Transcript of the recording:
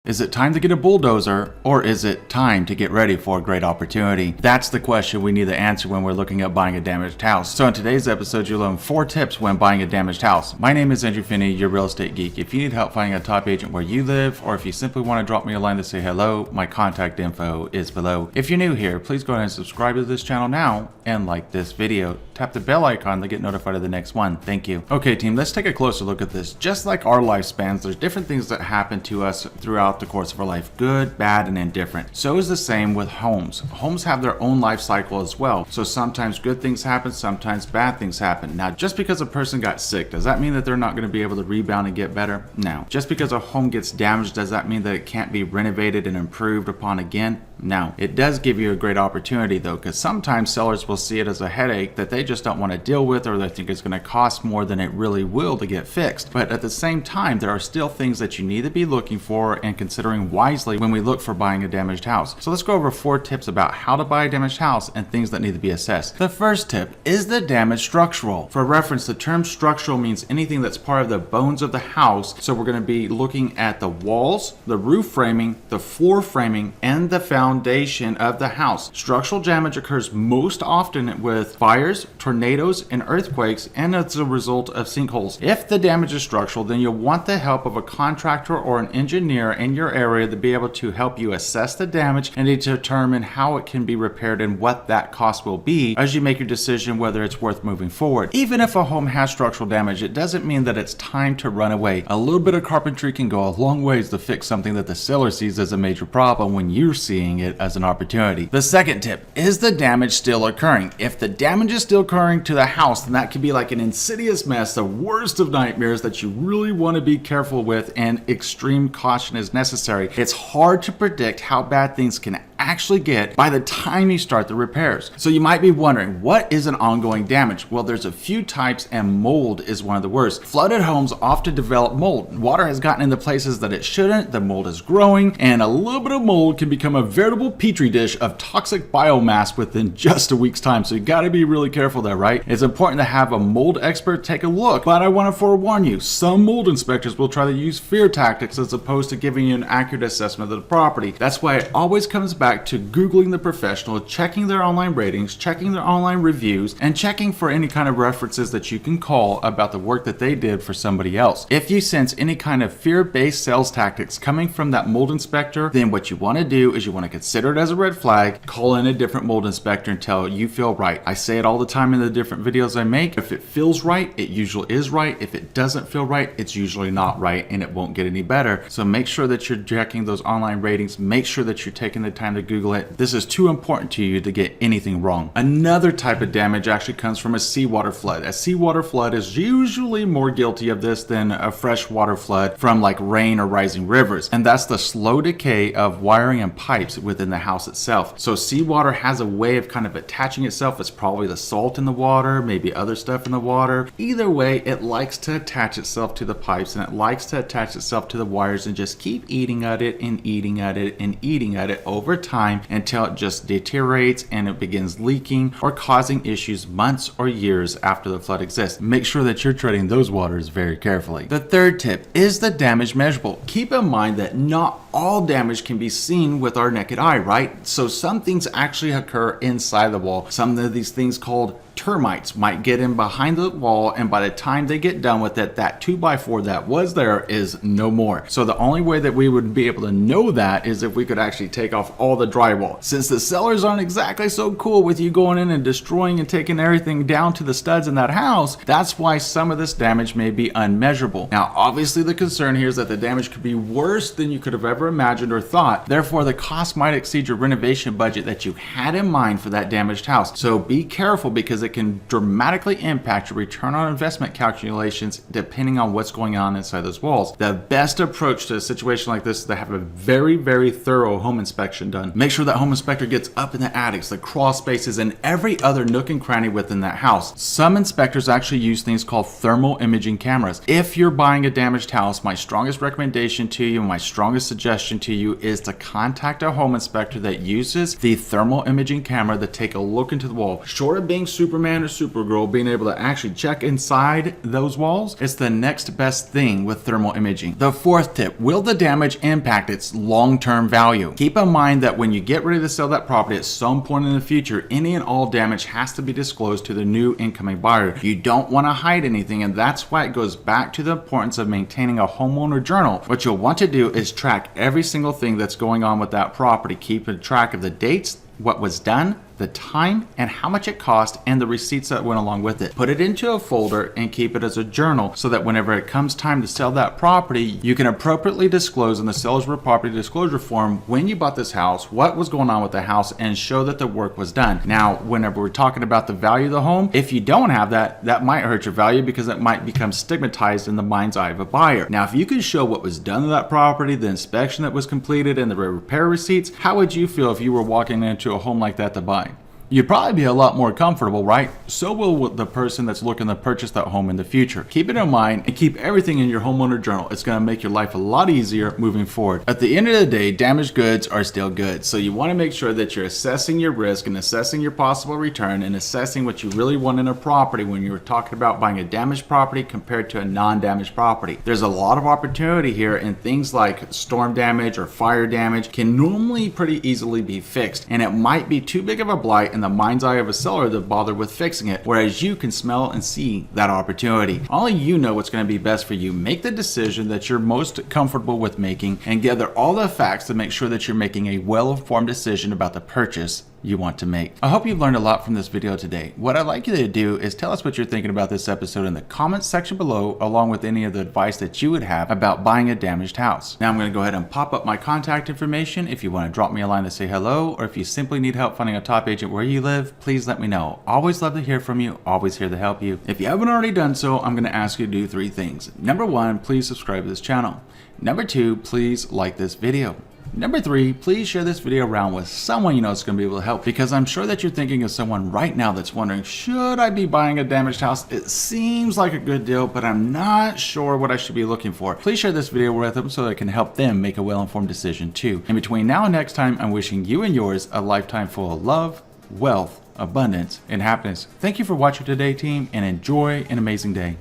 Is it time to get a bulldozer, or is it time to get ready for a great opportunity? That's the question we need to answer when we're looking at buying a damaged house. So in today's episode, you'll learn 4 tips when buying a damaged house. My name is Andrew Finney, your real estate geek. If you need help finding a top agent where you live, or if you simply want to drop me a line to say hello, my contact info is below. If you're new here, please go ahead and subscribe to this channel now and like this video. Tap the bell icon to get notified of the next one. Thank you. Okay team, let's take a closer look at this. Just like our lifespans, there's different things that happen to us throughout the course of our life. Good, bad, and indifferent. So is the same with homes. Homes have their own life cycle as well. So sometimes good things happen, sometimes bad things happen. Now, just because a person got sick, does that mean that they're not going to be able to rebound and get better? No. Just because a home gets damaged, does that mean that it can't be renovated and improved upon again? No. It does give you a great opportunity though, because sometimes sellers will see it as a headache that they just don't want to deal with, or they think it's going to cost more than it really will to get fixed. But at the same time, there are still things that you need to be looking for and considering wisely when we look for buying a damaged house. So let's go over 4 tips about how to buy a damaged house and things that need to be assessed. The first tip, is the damage structural? For reference, the term structural means anything that's part of the bones of the house. So we're going to be looking at the walls, the roof framing, the floor framing, and the foundation of the house. Structural damage occurs most often with fires, tornadoes, and earthquakes, and as a result of sinkholes. If the damage is structural, then you'll want the help of a contractor or an engineer in your area to be able to help you assess the damage and to determine how it can be repaired and what that cost will be as you make your decision whether it's worth moving forward. Even if a home has structural damage, it doesn't mean that it's time to run away. A little bit of carpentry can go a long ways to fix something that the seller sees as a major problem when you're seeing it as an opportunity. The second tip, is the damage still occurring? If the damage is still occurring to the house, then that could be like an insidious mess, the worst of nightmares that you really want to be careful with, and extreme caution is necessary. It's hard to predict how bad things can actually get by the time you start the repairs. So you might be wondering, what is an ongoing damage? Well, there's a few types, and mold is one of the worst. Flooded homes often develop mold. Water has gotten into places that it shouldn't, the mold is growing, and a little bit of mold can become a veritable petri dish of toxic biomass within just a week's time. So you got to be really careful there, right? It's important to have a mold expert take a look, but I want to forewarn you, some mold inspectors will try to use fear tactics as opposed to giving you an accurate assessment of the property. That's why it always comes back to Googling the professional, checking their online ratings, checking their online reviews, and checking for any kind of references that you can call about the work that they did for somebody else. If you sense any kind of fear-based sales tactics coming from that mold inspector, then what you want to do is you want to consider it as a red flag, call in a different mold inspector until you feel right. I say it all the time in the different videos I make. If it feels right, it usually is right. If it doesn't feel right, it's usually not right, and it won't get any better. So make sure that you're checking those online ratings. Make sure that you're taking the time to Google it. This is too important to you to get anything wrong. Another type of damage actually comes from a seawater flood. A seawater flood is usually more guilty of this than a freshwater flood from like rain or rising rivers. And that's the slow decay of wiring and pipes within the house itself. So seawater has a way of kind of attaching itself. It's probably the salt in the water, maybe other stuff in the water. Either way, it likes to attach itself to the pipes, and it likes to attach itself to the wires and just keep eating at it and eating at it and eating at it over time until it just deteriorates and it begins leaking or causing issues months or years after the flood exists. Make sure that you're treading those waters very carefully. The third tip, is the damage measurable? Keep in mind that not all damage can be seen with our naked eye, right? So some things actually occur inside the wall. Some of these things called termites might get in behind the wall, and by the time they get done with it, that 2x4 that was there is no more. So the only way that we would be able to know that is if we could actually take off all the drywall. Since the sellers aren't exactly so cool with you going in and destroying and taking everything down to the studs in that house, that's why some of this damage may be unmeasurable. Now obviously the concern here is that the damage could be worse than you could have ever imagined or thought. Therefore the cost might exceed your renovation budget that you had in mind for that damaged house. So be careful, because it can dramatically impact your return on investment calculations depending on what's going on inside those walls. The best approach to a situation like this is to have a very, very thorough home inspection done. Make sure that home inspector gets up in the attics, the crawl spaces, and every other nook and cranny within that house. Some inspectors actually use things called thermal imaging cameras. If you're buying a damaged house, my strongest recommendation to you, my strongest suggestion to you is to contact a home inspector that uses the thermal imaging camera to take a look into the wall. Short of being super Superman or Supergirl being able to actually check inside those walls, it's the next best thing with thermal imaging. The fourth tip, will the damage impact its long-term value? Keep in mind that when you get ready to sell that property at some point in the future, any and all damage has to be disclosed to the new incoming buyer. You don't want to hide anything, and that's why it goes back to the importance of maintaining a homeowner journal. What you'll want to do is track every single thing that's going on with that property. Keep a track of the dates, what was done, the time, and how much it cost, and the receipts that went along with it. Put it into a folder and keep it as a journal so that whenever it comes time to sell that property, you can appropriately disclose in the seller's property disclosure form when you bought this house, what was going on with the house, and show that the work was done. Now, whenever we're talking about the value of the home, if you don't have that, that might hurt your value because it might become stigmatized in the mind's eye of a buyer. Now, if you can show what was done to that property, the inspection that was completed, and the repair receipts, how would you feel if you were walking into a home like that to buy? You'd probably be a lot more comfortable, right? So will the person that's looking to purchase that home in the future. Keep it in mind and keep everything in your homeowner journal. It's going to make your life a lot easier moving forward. At the end of the day, damaged goods are still goods. So you want to make sure that you're assessing your risk and assessing your possible return and assessing what you really want in a property when you're talking about buying a damaged property compared to a non-damaged property. There's a lot of opportunity here, and things like storm damage or fire damage can normally pretty easily be fixed, and it might be too big of a blight in the mind's eye of a seller to bother with fixing it, whereas you can smell and see that opportunity. Only you know what's going to be best for you. Make the decision that you're most comfortable with making and gather all the facts to make sure that you're making a well-informed decision about the purchase you want to make. I hope you've learned a lot from this video today. What I'd like you to do is tell us what you're thinking about this episode in the comments section below, along with any of the advice that you would have about buying a damaged house. Now I'm going to go ahead and pop up my contact information. If you want to drop me a line to say hello, or if you simply need help finding a top agent where you live, please let me know. Always love to hear from you, always here to help you. If you haven't already done so, I'm going to ask you to do 3 things. Number 1, please subscribe to this channel. Number 2, please like this video. Number 3, please share this video around with someone you know is going to be able to help, because I'm sure that you're thinking of someone right now that's wondering, should I be buying a damaged house? It seems like a good deal, but I'm not sure what I should be looking for. Please share this video with them so that it can help them make a well-informed decision too. In between now and next time, I'm wishing you and yours a lifetime full of love, wealth, abundance, and happiness. Thank you for watching today, team, and enjoy an amazing day.